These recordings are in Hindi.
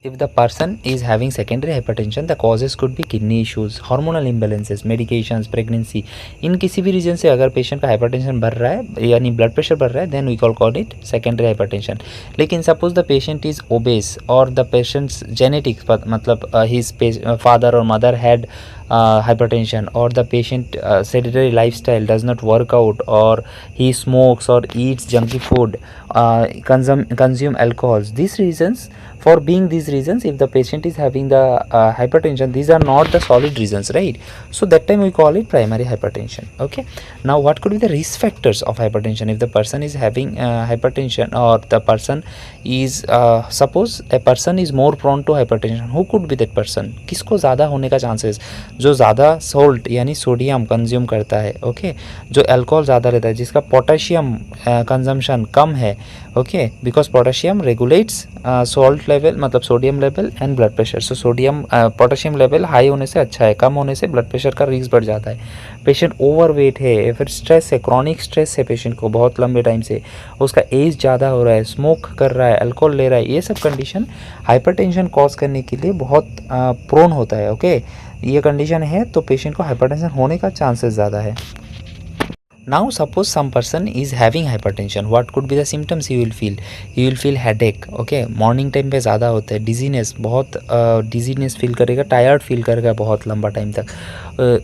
If the person is having secondary hypertension, the causes could be kidney issues, hormonal imbalances, medications, pregnancy. इन किसी भी रीजन से अगर पेशेंट का हाइपरटेंशन बढ़ रहा है यानी ब्लड प्रेशर बढ़ रहा है, then we call it secondary hypertension. लेकिन suppose the patient is obese और द पेशेंट्स जेनेटिक्स मतलब हिज फादर और mother had hypertension, or the patient sedentary lifestyle does not work out, or he smokes or eats junky food, consume alcohols. These reasons, for being these reasons, if the patient is having the hypertension, these are not the solid reasons, right? So that time we call it primary hypertension. Okay, now what could be the risk factors of hypertension? If the person is having hypertension, or the person is suppose a person is more prone to hypertension, who could be that person? किसको ज़्यादा होने का चांसेस? जो ज़्यादा सोल्ट यानी सोडियम कंज्यूम करता है, ओके, जो अल्कोहल ज़्यादा रहता है, जिसका पोटेशियम कंजम्पशन कम है, okay, because potassium regulates salt level मतलब sodium level and blood pressure. So sodium potassium level high होने से अच्छा है, कम होने से ब्लड प्रेशर का रिस्क बढ़ जाता है. पेशेंट ओवरवेट है या फिर स्ट्रेस है, क्रॉनिक स्ट्रेस है पेशेंट को बहुत लंबे टाइम से, उसका एज ज़्यादा हो रहा है, स्मोक कर रहा है, अल्कोहल ले रहा है, ये सब कंडीशन हाइपरटेंशन कॉज करने के लिए बहुत प्रोन होता है. ओके, ये कंडीशन है तो पेशेंट को हाइपरटेंशन होने का चांसेस ज़्यादा है. Now suppose some person is having hypertension, what could be the symptoms you will feel? You will feel headache, okay, morning time पे ज़्यादा होता है, डिजीनेस, बहुत डिजीनेस फील करेगा, टायर्ड फील करेगा बहुत लंबा टाइम तक.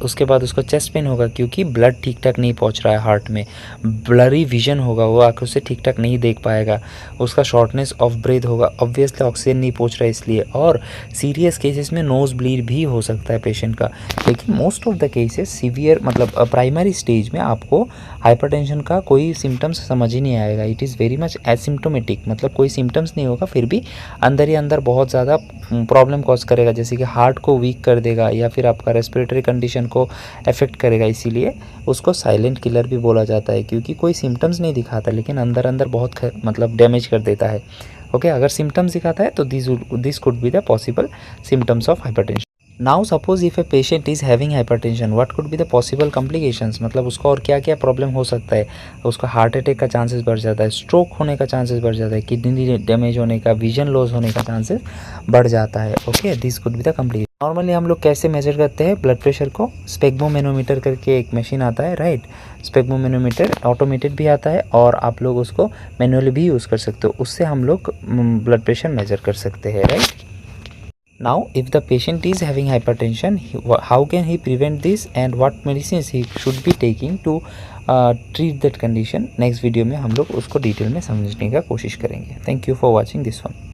उसके बाद उसको चेस्ट पेन होगा क्योंकि ब्लड ठीक ठाक नहीं पहुंच रहा है हार्ट में. ब्लरी विजन होगा, वो आंखों से ठीक ठाक नहीं देख पाएगा. उसका शॉर्टनेस ऑफ ब्रेथ होगा, ऑब्वियसली ऑक्सीजन नहीं पहुंच रहा है इसलिए. और सीरियस केसेस में नोज ब्लीड भी हो सकता है पेशेंट का. लेकिन most of the cases severe मतलब प्राइमरी स्टेज में आपको हाइपरटेंशन का कोई सिम्टम्स समझ ही नहीं आएगा. It is very much asymptomatic, मतलब कोई सिम्टम्स नहीं होगा, फिर भी अंदर ही अंदर बहुत ज़्यादा प्रॉब्लम कॉज करेगा, जैसे कि हार्ट को वीक कर देगा या फिर आपका रेस्पिरेटरी कंडीशन को अफेक्ट करेगा. इसीलिए उसको साइलेंट किलर भी बोला जाता है, क्योंकि कोई सिम्टम्स नहीं दिखाता लेकिन अंदर अंदर बहुत मतलब डैमेज कर देता है. ओके, अगर सिम्टम्स दिखाता है तो this could be the possible symptoms of hypertension. Now suppose if a patient is having hypertension, what could be the possible complications, मतलब उसको और क्या क्या प्रॉब्लम हो सकता है. उसका हार्ट अटैक का चांसेस बढ़ जाता है, स्ट्रोक होने का चांसेस बढ़ जाता है, किडनी डैमेज होने का, विजन लॉस होने का चांसेस बढ़ जाता है. Okay, this could be the complication. Normally हम लोग कैसे मेजर करते हैं ब्लड प्रेशर को? स्पेग्मोमेनोमीटर करके एक मशीन आता है, राइट. स्पेग्मोमेनोमीटर ऑटोमेटेड भी आता है और आप लोग उसको मैनुअली भी यूज़ कर सकते हो. उससे हम लोग ब्लड प्रेशर मेजर कर सकते हैं, right. Now, if the patient is having hypertension, how can he prevent this and what medicines he should be taking to treat that condition? Next video में हम लोग उसको डिटेल में समझने का कोशिश करेंगे. Thank you for watching this one.